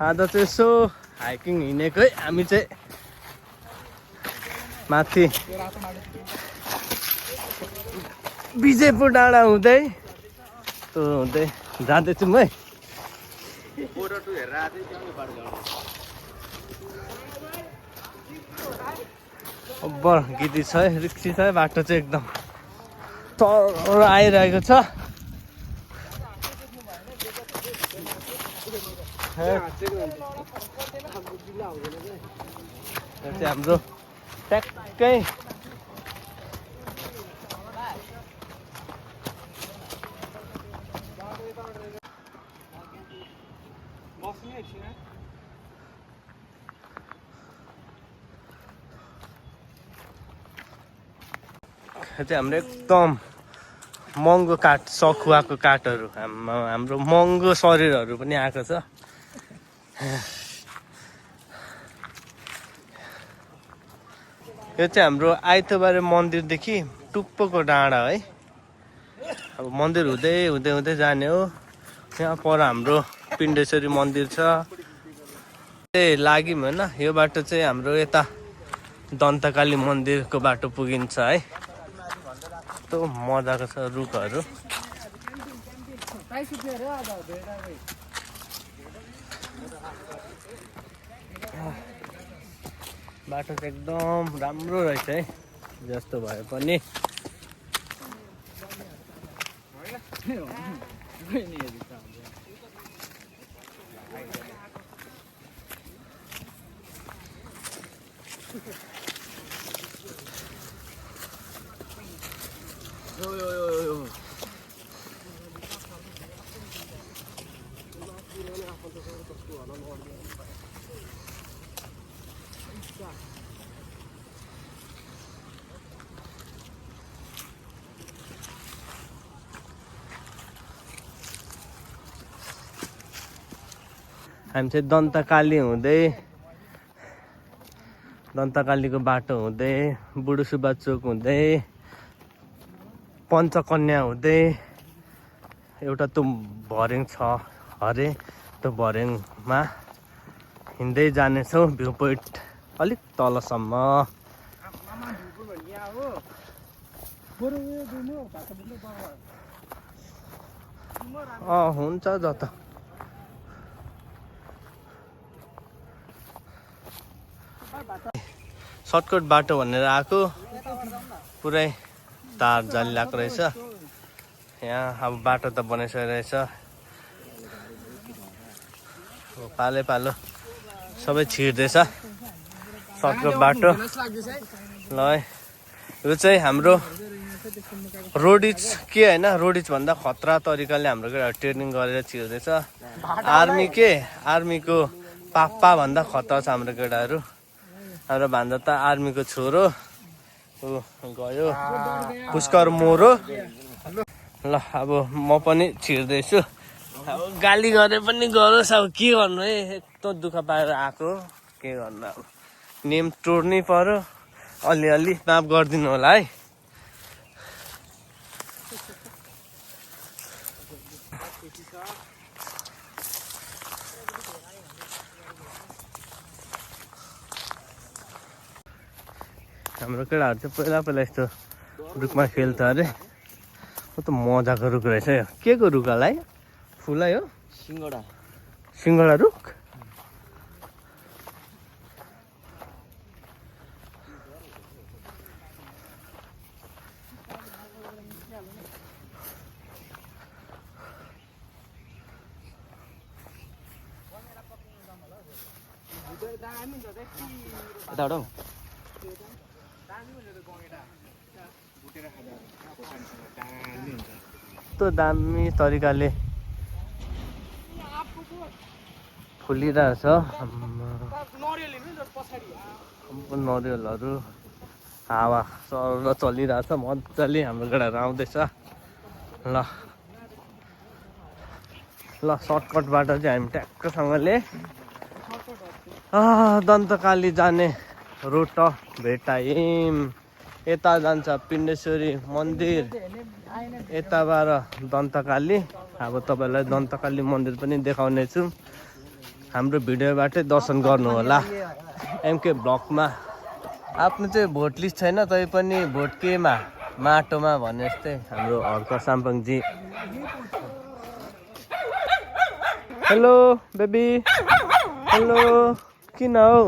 आज चाहिँ यसो हाइकिङ हिँडेको है हामी चाहिँ माथि विजयपुर डाँडा हुँदै त्यो हुँदै जाँदैछौँ है। अब्बर गिटी छ है, रिक्सी छ है, बाटो चाहिँ एकदम तर आइरहेको छ। हाम्रो ट्याक्कै हाम्रो एकदम महँगो काठ, सखुवाको काठहरू, हाम्रो महँगो शरीरहरू पनि आएको छ। यो चाहिँ हाम्रो आइतबारे मन्दिरदेखि टुप्पोको डाँडा है। अब मन्दिर हुँदै हुँदै हुँदै जाने हो। यहाँ पर हाम्रो पिण्डेश्वरी मन्दिर छ। लाग्यौँ होइन, यो बाटो चाहिँ हाम्रो यता दन्तकाली मन्दिरको बाटो पुगिन्छ है। कस्तो मजाको छ रुखहरू। बाटो चाहिँ एकदम राम्रो रहेछ है, जस्तो भए पनि। हामी चाहिँ दन्तकाली हुँदै, दन्तकालीको बाटो हुँदै, बुढो सुब्बा चोक हुँदै, पञ्चकन्या हुँदै एउटा त्यो भर्याङ छ अरे, त्यो भर्याङमा हिँड्दै जानेछौँ भ्यू पोइन्ट अलिक तलसम्म। हुन्छ जता सर्टकट बाटो भनेर आएको, पुरै तार जाली लगाएको रहेछ। यहाँ अब बाटो त बनाइसकेको रहेछ, पालै पालो सबै छिर्दैछ सर्टकट बाटो। ल यो चाहिँ हाम्रो रोडिज के होइन, रोडिज भन्दा खतरा तरिकाले हाम्रो ट्रेनिङ गरेर छिर्दैछ। आर्मीको पापा भन्दा खतरा छ हाम्रो केटाहरू। हाम्रो भान्जा त आर्मीको छोरो गयो पुष्कर मोरो। ल अब म पनि छिर्दैछु। अब गाली गरे पनि गरोस्, अब के गर्नु है, यस्तो दुःख पाएर आएको, के गर्नु। अब नेम तोड्नै पर्यो, अलिअलि माफ गरिदिनु होला है। हाम्रो केटाहरू चाहिँ पहिला यस्तो रुखमा खेल्छ अरे। कस्तो मजाको रुख रहेछ यो। के को रुख होला है? फुलै हो? सिङ्गडा रुख। कस्तो दामी तरिकाले फुलिरहेछ नरिवलहरू। हावा सर चलिरहेछ मजाले, हाम्रो केटाहरू आउँदैछ। ल सर्टकटबाट चाहिँ हामी ट्याक्कसँगले दन्तकाली जाने रोड भेटायौँ। यता जान्छ पिण्डेश्वरी मन्दिर, यताबाट दन्तकाली। अब तपाईँलाई दन्तकाली मन्दिर पनि देखाउने छु। हाम्रो भिडियोबाटै दर्शन गर्नुहोला एमके ब्लगमा। आफ्नो चाहिँ भोट लिस्ट छैन तै पनि भोट केमा माटोमा भने जस्तै हाम्रो हर्क साम्पङजी। हेलो बेबी, हेलो, किन हौ?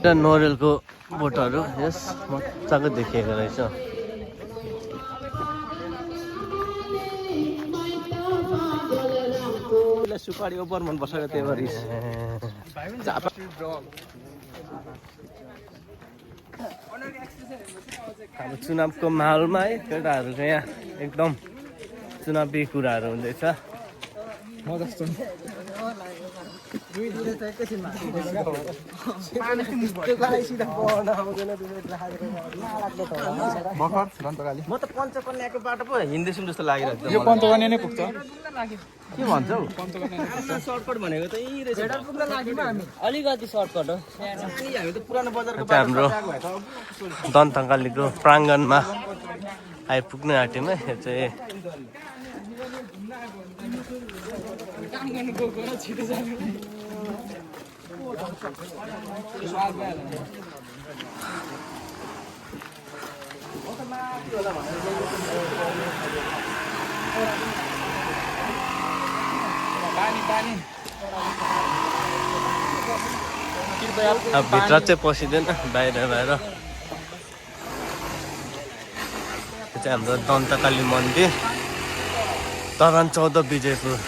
नोरेलको बोटहरू यस मजाको देखिएको रहेछ। सुपारी ओभर मन पर्छ त्यही भएर अब चुनावको माहौलमा है केटाहरूको यहाँ एकदम चुनावी कुराहरू हुँदैछ। म त पञ्चकन्याको बाटो पो हिँड्दैछु जस्तो लागिरहेको छ। यो पञ्चकन्या नै पुग्छ के भन्छौ? सर्टकट भनेको त यही रहेछ। अलिकति सर्टकट हो। हामी त पुरानो बजारको हाम्रो दन्तकालीको प्राङ्गणमा आइपुग्ने आँटेमा यो चाहिँ अब भित्र चाहिँ पसिँदैन, बाहिर बाहिर। यो चाहिँ हाम्रो दन्तकाली मन्दिर, तरान 14 विजयपुर।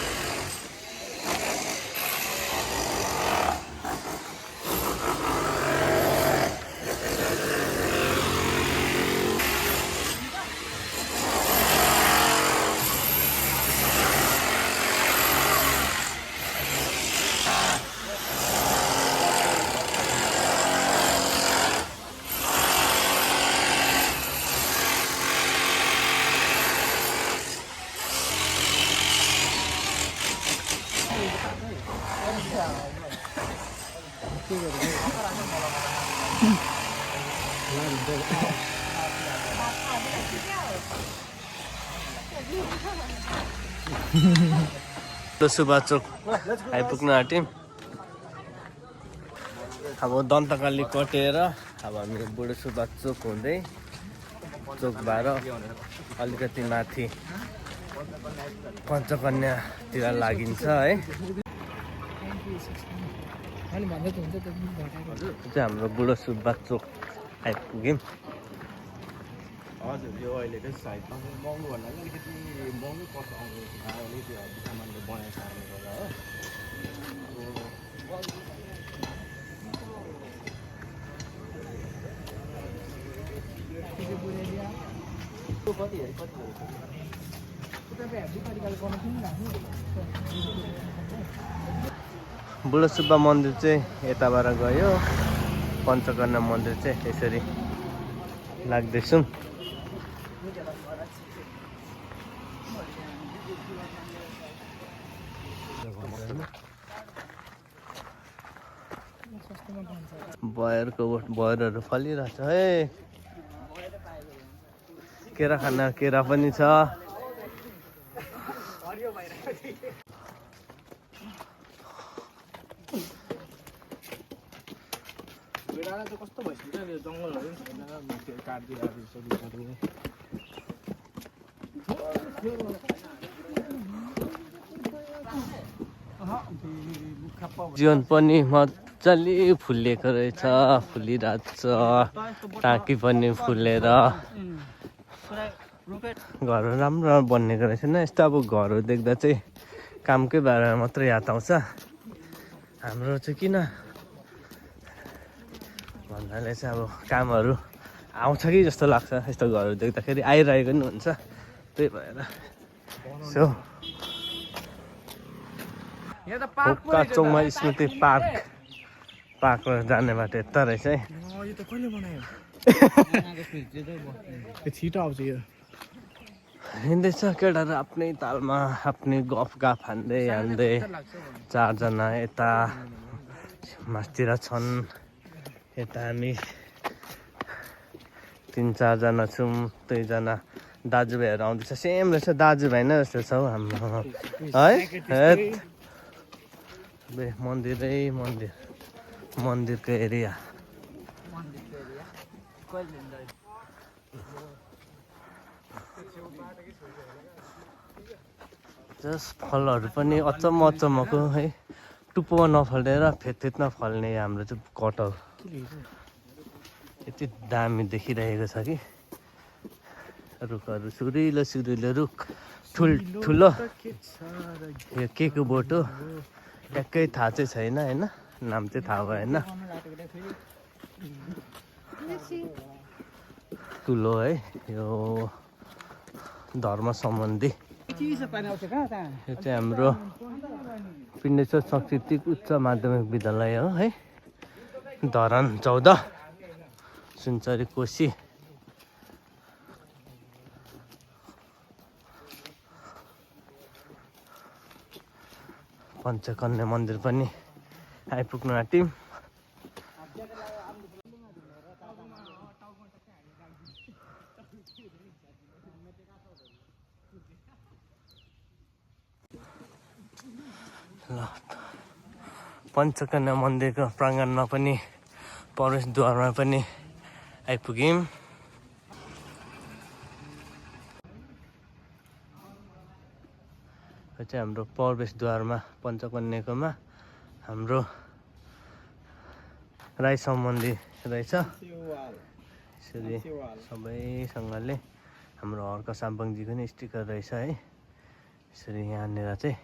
सुभाष चोक आइपुग्न आँट्यौँ। अब दन्तकाली कटेर अब हामी बुढो सुभाष चोक हुँदै चोकबाट अलिकति माथि पञ्चकन्यातिर लागिन्छ है। चाहिँ हाम्रो बुढो सुब्बा चोक आइपुग्यौँ। हजुर यो अहिलेकै साइडमा महँगो भन्दा पनि अलिकति महँगो पर्छ अलिकति सामानले बनाएको कारणले गर्दा हो। बुढो सुब्बा मन्दिर चाहिँ यताबाट गयो, पञ्चकन्या मन्दिर चाहिँ यसरी लाग्दैछौँ। बयरहरू फलिरहेछ है। केरा खाना केरा पनि छ। कस्तो भइसक्यो जङ्गलहरू काटिदिएर जीवन पनि मजाले फुलेको रहेछ, फुलिरहेछ। टाँकी पनि फुलेर घरहरू राम्रो बनिएको रहेछ नि। यस्तो अब घरहरू देख्दा चाहिँ कामकै बारेमा मात्रै याद आउँछ। हाम्रो चाहिँ किन भन्नाले चाहिँ अब कामहरू आउँछ कि जस्तो लाग्छ यस्तो घरहरू देख्दाखेरि आइरहेको नि हुन्छ त्यही भएर सो काचोङमा स्मृति पार्क जाने बाटो यता रहेछ है यो त कहिले बनायो छिटो आउँछ यो हिँड्दैछ केटाहरू आफ्नै तालमा आफ्नै गफ हान्दै चारजना यता मासतिर छन् यता हामी 3-4जना छौँ 2जना दाजुभाइहरू आउँदैछ सेम रहेछ दाजुभाइ नै जस्तो छ हौ हाम्रो है मन्दिरको एरिया जस फलहरू पनि अचम्मको है टुप्पोमा नफलेर फेदमा फल्ने हाम्रो चाहिँ कटहर यति दामी देखिरहेको छ कि रुखहरू सुरिलो रुख ठुलो यो के को बोट हो ट्याक्कै थाहा चाहिँ छैन होइन नाम चाहिँ थाहा भएन ठुलो है यो धर्म सम्बन्धी यो चाहिँ हाम्रो पिण्डेश्वर सांस्कृतिक उच्च माध्यमिक विद्यालय हो है धरान 14 सुनचरी कोशी पञ्चकन्या मन्दिर पनि आइपुग्नु आँट्यौँ ल पञ्चकन्या मन्दिरको प्राङ्गणमा पनि प्रवेशद्वारमा पनि आइपुग्यौँ यो चाहिँ हाम्रो प्रवेशद्वारमा पञ्चकन्याकोमा हाम्रो राई सम्बन्धी रहेछ यसरी सबैसँगले हाम्रो हर्क साम्पाङजीको नि स्टिकर रहेछ है यसरी यहाँनिर चाहिँ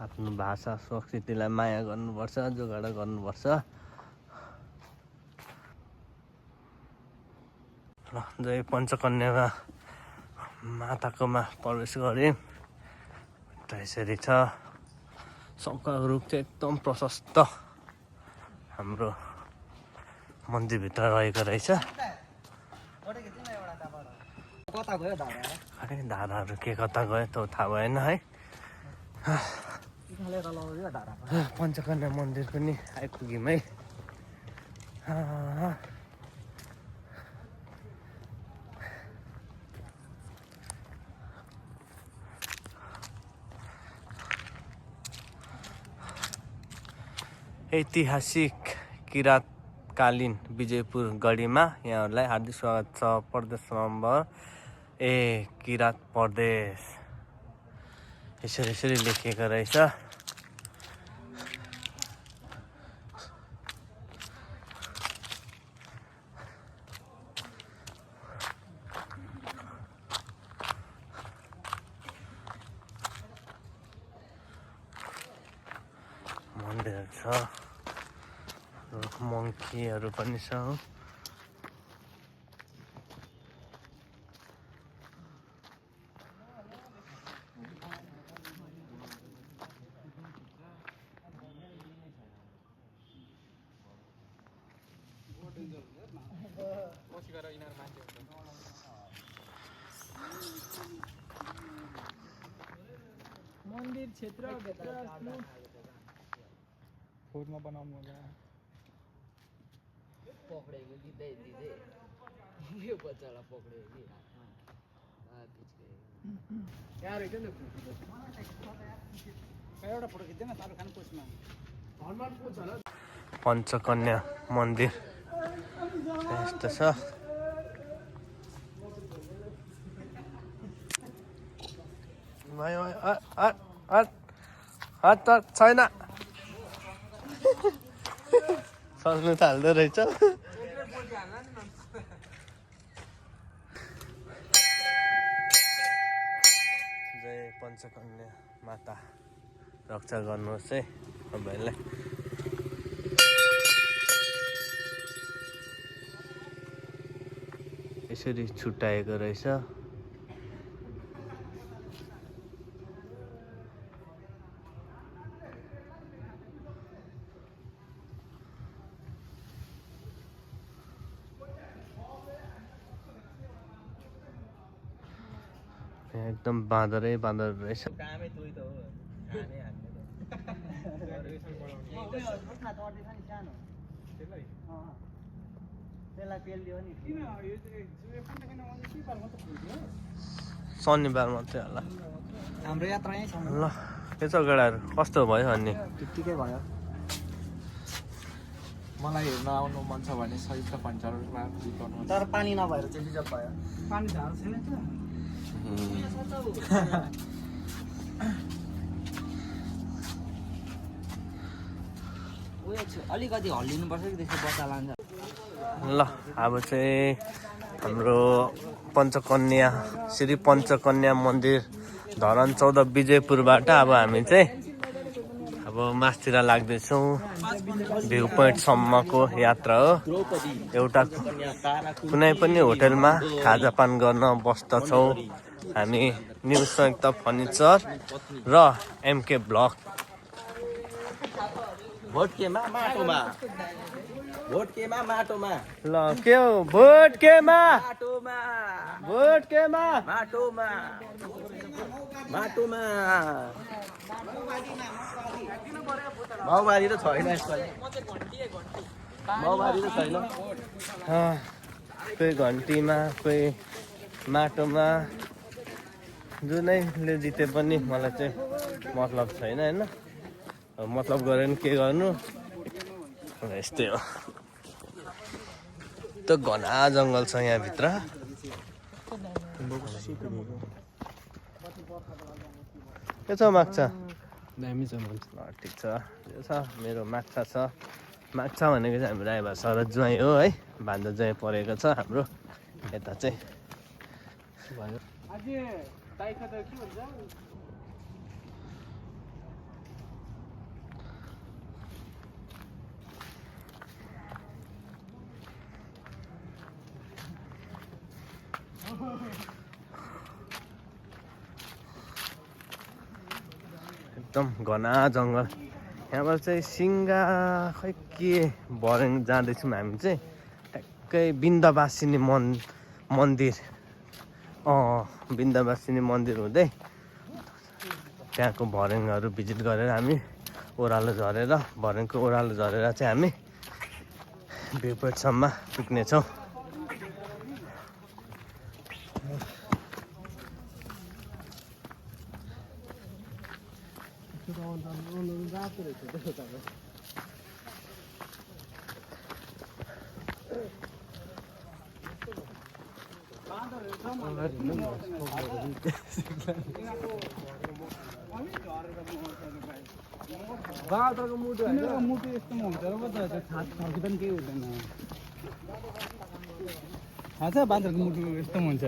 आफ्नो भाषा संस्कृतिलाई माया गर्नुपर्छ जोगाड गर्नुपर्छ ल जय पञ्चकन्यामा माताकोमा प्रवेश गरेँ यसरी छ शङ्खको रुख चाहिँ एकदम प्रशस्त हाम्रो मन्दिरभित्र रहेको रहेछ धाराहरू के कता गयो त थाहा भएन है पञ्चकन्या मन्दिर पनि आइपुग्यौँ है ऐतिहासिक किराँतकालीन विजयपुर गढीमा यहाँहरूलाई हार्दिक स्वागत छ प्रदेश नम्बर किराँत प्रदेश यसरी लेखिएको रहेछ मन्दिर छ मङ्कीहरू पनि छ मन्दिर क्षेत्र फोनमा बनाउनु होला पक्रेको कि दिँदै यो बच्चालाई पक्रेको कि यहाँ रहेछ नि एउटा फोटो खिच्दैन सालु खानु पोस्टमा पञ्चकन्या मन्दिर यस्तो छ छैन सक्नु थाल्दो रहेछ जय पञ्चकन्या माता रक्षा गर्नुहोस् है तपाईँलाई। यसरी छुट्याएको रहेछ। एकदम बाँदरै बाँदर रहेछ। कामै तुई त हो खाने हामीले शनिबार मात्रै होला हाम्रो यात्रा यहीँ छ ल। के छ केटाहरू कस्तो भयो अनि? ठिकै भयो। मलाई हेर्न आउनु मन छ भने सहित पञ्चारमा बिताउनु, तर पानी नभएर चाहिँ बिजब भयो। पानी झार छैन त अलिकति हल्लिनुपर्छ कि त्यसो बच्चा लान्छ। ल अब चाहिँ हाम्रो पञ्चकन्या श्री पञ्चकन्या मन्दिर धरान 14 विजयपुरबाट अब हामी चाहिँ अब मासतिर लाग्दैछौँ। भ्यू पोइन्टसम्मको यात्रा हो। एउटा कुनै पनि होटलमा खाजापान गर्न बस्दछौँ हामी। न्यू संयुक्त फर्निचर र एमके ब्लक। भोटकेमा माटोमा, भोटकेमा माटोमा, ल के हो भोटकेमा माटोमा, भोटकेमा माटोमा, माटोमा। माओवादी त छैन यसपालि, माओवादी त छैन। कोही घन्टीमा कोही माटोमा, जुनैले जिते पनि मलाई चाहिँ मतलब छैन होइन। मतलब गरेर नि के गर्नु, यस्तै हो। त घना जङ्गल छ यहाँभित्र। के छ माछा? दामी छ ठिक छ। यो छ मेरो माछा छ। माछा भनेको चाहिँ हाम्रो राई भाषा र ज्वाइँ हो है। भान्जा ज्वाइँ परेको छ हाम्रो यता चाहिँ। एकदम घना जङ्गल। यहाँबाट चाहिँ सिङ्गा खै के भर्याङ जाँदैछौँ हामी चाहिँ। ठ्याक्कै बिन्दवासिनी मन्दिर बिन्दवासिनी मन्दिर हुँदै त्यहाँको भर्याङहरू भिजिट गरेर हामी ओह्रालो झरेर भर्याङको ओह्रालो झरेर चाहिँ हामी भ्यू पोइन्टसम्म पुग्नेछौँ। बाँदरको मुटु मुटु यस्तोमा हुन्छ र पो त छाती पनि केही हुँदैन। थाहा छ बाँदरको मुटु यस्तोमा हुन्छ।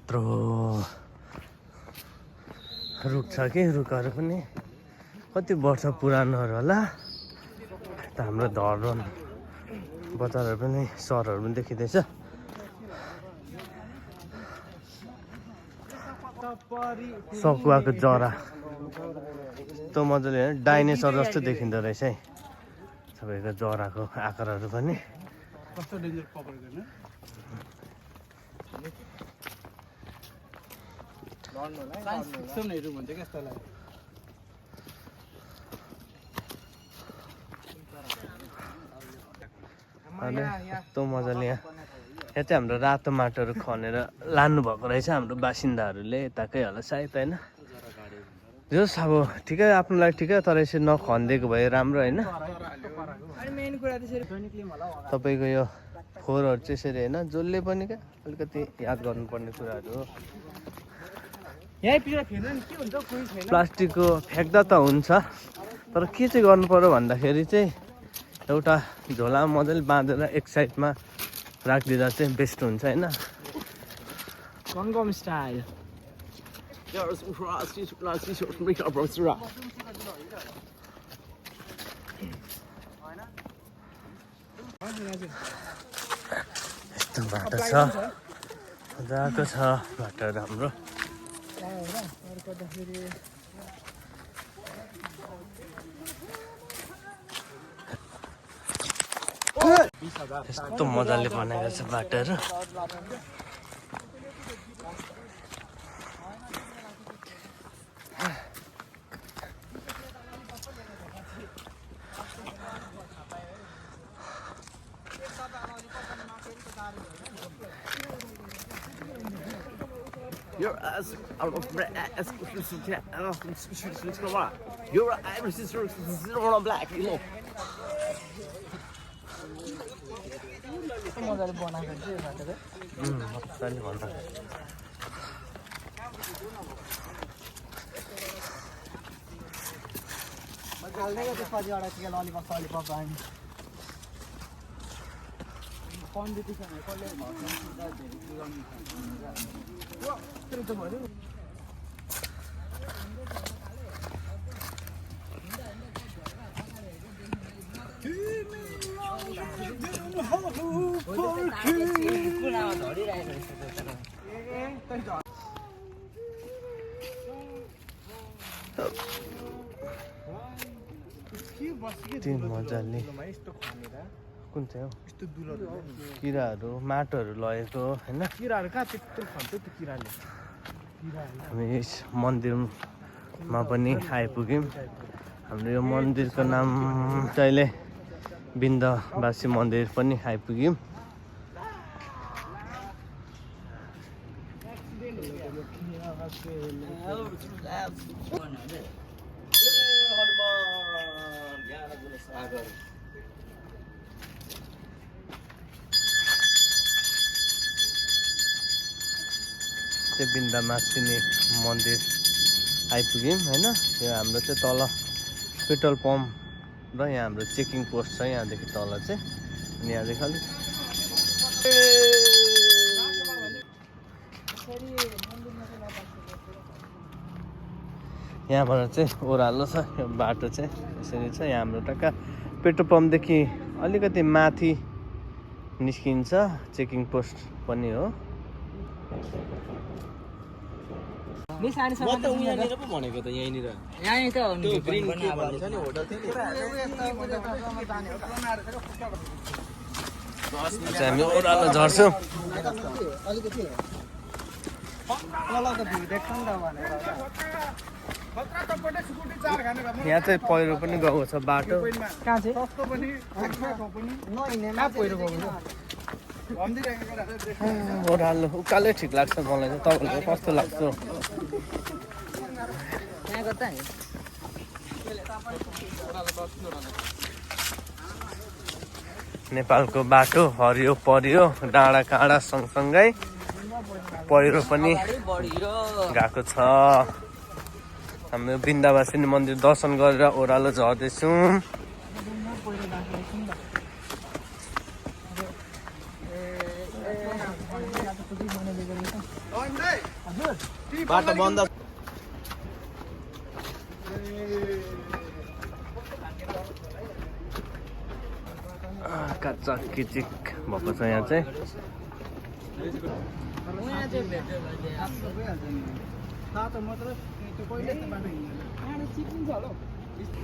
यत्रो रुख छ कि रुखहरू पनि कति वर्ष पुरानोहरू होला। त हाम्रो धरान बजारहरू पनि सहरहरू पनि देखिँदैछ। सकुवाको जरा यस्तो मजाले डाइनेसर जस्तो देखिँदो रहेछ है। सबैको जराको आकारहरू पनि कस्तो डेन्जर पक्रेको फिक्सनहरू भन्छ क्या यस्तोलाई। अनि यस्तो मजाले यहाँ चाहिँ हाम्रो रातो माटोहरू खनेर लानुभएको रहेछ हाम्रो बासिन्दाहरूले। यताकै होला सायद होइन। जस अब ठिकै आफ्नो लागि ठिकै, तर यसरी नखनिदिएको भए राम्रो होइन। तपाईँको यो फोहोरहरू चाहिँ यसरी होइन जसले पनि क्या अलिकति याद गर्नुपर्ने कुराहरू हो। प्लास्टिकको फ्याँक्दा त हुन्छ, तर के चाहिँ गर्नु पर्यो भन्दाखेरि चाहिँ एउटा झोलामा मजाले बाँधेर एक साइडमा राखिदिँदा चाहिँ बेस्ट हुन्छ होइन। गङ्गम स्टाइल यस्तो बाटो छ, मजाको छ बाटोहरू हाम्रो। यस्तो मजाले बनाएको छ बाटोहरू। Your ass out of my ass. Your Irish is black, you know. मजाले भन्दा मजाले कुन चाहिँ हो किराहरू माटोहरू लगेको होइन। किराहरू कहाँ त्यत्रो खान्छ त्यो किराले। हामी यस मन्दिरमा पनि आइपुग्यौँ। हाम्रो यो मन्दिरको नाम चाहिँ बिन्दवासी मन्दिर पनि आइपुग्यौँ। चाहिँ बिन्दवासिनी मन्दिर आइपुग्यौँ होइन। यो हाम्रो चाहिँ तल पेट्रोल पम्प र यहाँ हाम्रो चेकिङ पोस्ट छ यहाँदेखि तल चाहिँ। अनि यहाँदेखि अलिक यहाँबाट चाहिँ ओह्रालो छ यो बाटो चाहिँ यसरी छ। यहाँ हाम्रो टक्क पेट्रोल पम्पदेखि अलिकति माथि निस्किन्छ चेकिङ पोस्ट पनि हो। म त यहाँनिर पो भनेको त यहीँनिर यहीँ त त्यो ग्रिन के भन्ने छ नि होटल थियो नि। हामी ओह्रालो झर्छौँ। यहाँ चाहिँ पहिरो पनि गएको छ बाटो। ओह्रालो उकालै ठिक लाग्छ मलाई चाहिँ। तपाईँलाई कस्तो लाग्छ? नेपालको बाटो हरियो परियो डाँडा काँडा सँगसँगै पहिरो पनि गएको छ। हामी बिन्दवासिनी मन्दिर दर्शन गरेर ओह्रालो झर्दैछौँ। बाटो बन्द काचा किचिक भएको छ यहाँ चाहिँ।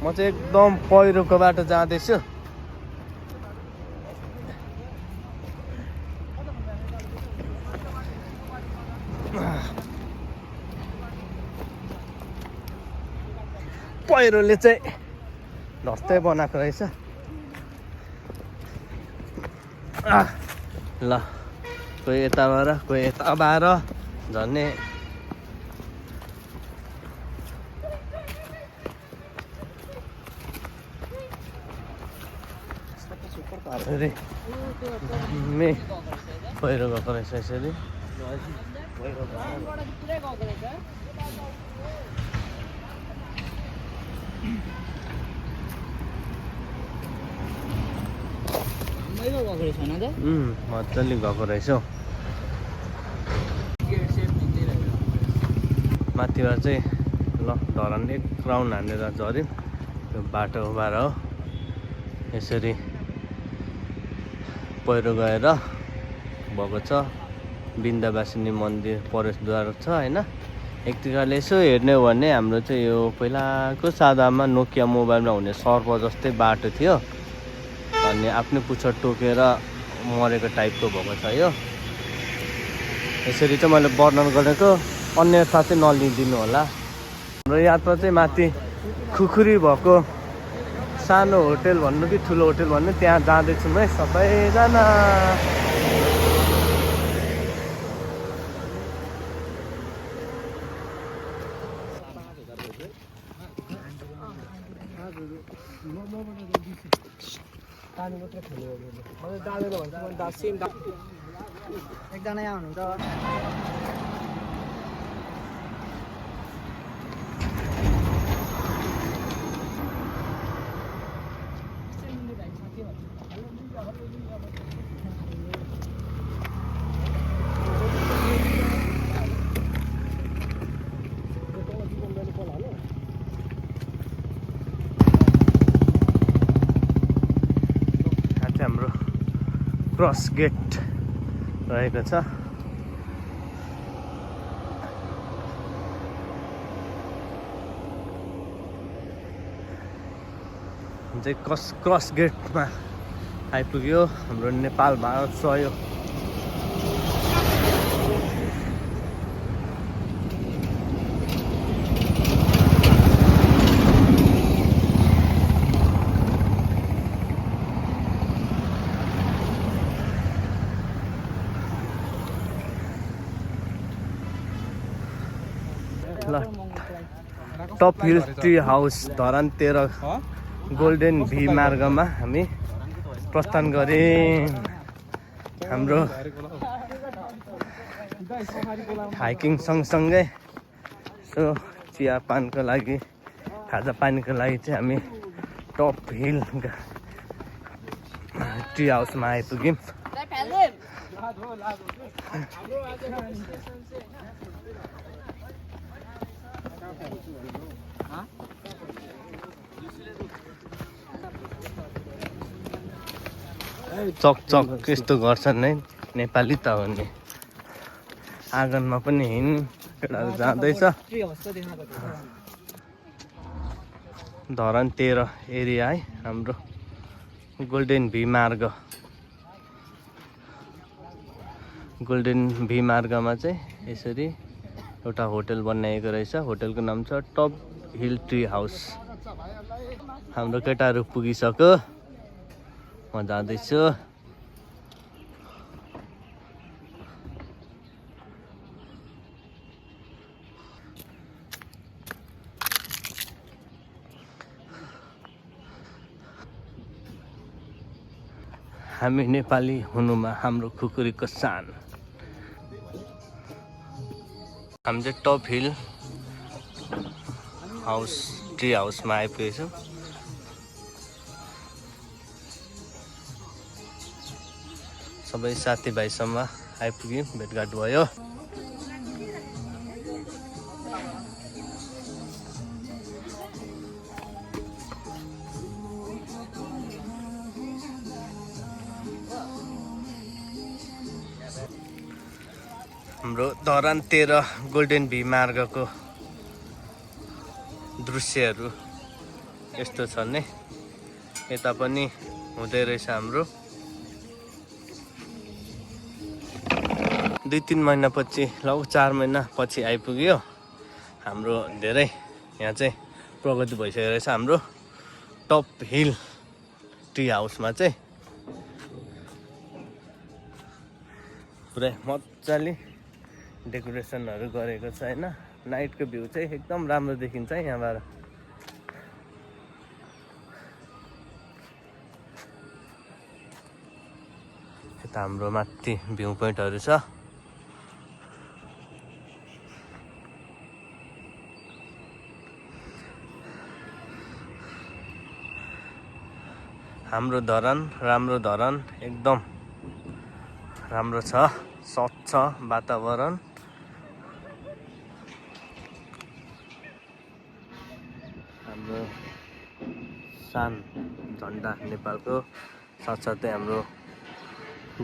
म चाहिँ एकदम पहिरोको बाटो जाँदैछु। पहिरोले चाहिँ धस्तै बनाएको रहेछ। ल कोही यताबाट कोही यताबाट झर्ने। पहिरो गएको रहेछ यसरी। मजाले गएको रहेछ हौ। माथिबाट चाहिँ ल धरान एक राउन्ड हानेर झऱ्यौँ। यो बाटो भएर हो यसरी पहिरो गएर भएको छ। बिन्दावासिनी मन्दिर प्रवेशद्वार छ होइन। एक प्रकारले यसो हेर्ने हो भने हाम्रो चाहिँ यो पहिलाको सादामा नोकिया मोबाइलमा हुने सर्प जस्तै बाटो थियो अनि आफ्नै पुच्छर टोकेर मरेको टाइपको भएको छ यो। यसरी चाहिँ मैले वर्णन गरेको, अन्यथा चाहिँ नलिदिनु होला। हाम्रो यात्रा चाहिँ माथि खुकुरी भएको सानो होटेल भन्नु कि ठुलो होटेल भन्नु, त्यहाँ जाँदैछौँ है सबैजना। एकजना यहाँ हुनुहुन्छ। हाम्रो क्रस गेट रहेको छ। चाहिँ क्रस गेटमा आइपुग्यो हाम्रो नेपाल भारत सहयोग। Top hill tree house Dharan 13 golden भी मार्गमा हामी प्रस्थान गऱ्यौँ। हाम्रो हाइकिङ सँगसँगै सो चिया पानको लागि, खाजा पानीको लागि चाहिँ हामी टप हिल ट्री हाउसमा आइपुग्यौँ। चक चक यस्तो गर्छन् है नेपाली त हो नि। आँगनमा पनि हिँड्नु केटाहरू जाँदैछ। धरान 13 एरिया है हाम्रो गोल्डन भी मार्ग। गोल्डन भी मार्गमा चाहिँ यसरी एउटा होटल बनाएको रहेछ। होटलको नाम छ टप हिल ट्री हाउस। हाम्रो केटाहरू पुगिसक्यो, म जाँदैछु। हामी नेपाली हुनुमा हाम्रो खुकुरीको सान। हामी चाहिँ टप हिल हाउस ट्री हाउसमा आइपुगेछौँ। सबै साथीभाइसँग आइपुग्यौँ, भेटघाट भयो। हाम्रो धरान 13 गोल्डन भी मार्गको दृश्यहरू यस्तो छ नि। यता पनि हुँदै रहेछ हाम्रो 2-3 महिनापछि, लगभग 4 महिनापछि आइपुग्यो। हाम्रो धेरै यहाँ चाहिँ प्रगति भइसकेको रहेछ हाम्रो टप हिल ट्री हाउसमा चाहिँ। पुरै मजाले डेकोरेसनहरू गरेको छ होइन। नाइटको भ्यू चाहिँ एकदम राम्रो देखिन्छ है यहाँबाट। यता हाम्रो माथि भ्यू पोइन्टहरू छ। हाम्रो धरान राम्रो धरान एकदम राम्रो छ स्वच्छ वातावरण हाम्रो सान झन्डा नेपालको साथसाथै हाम्रो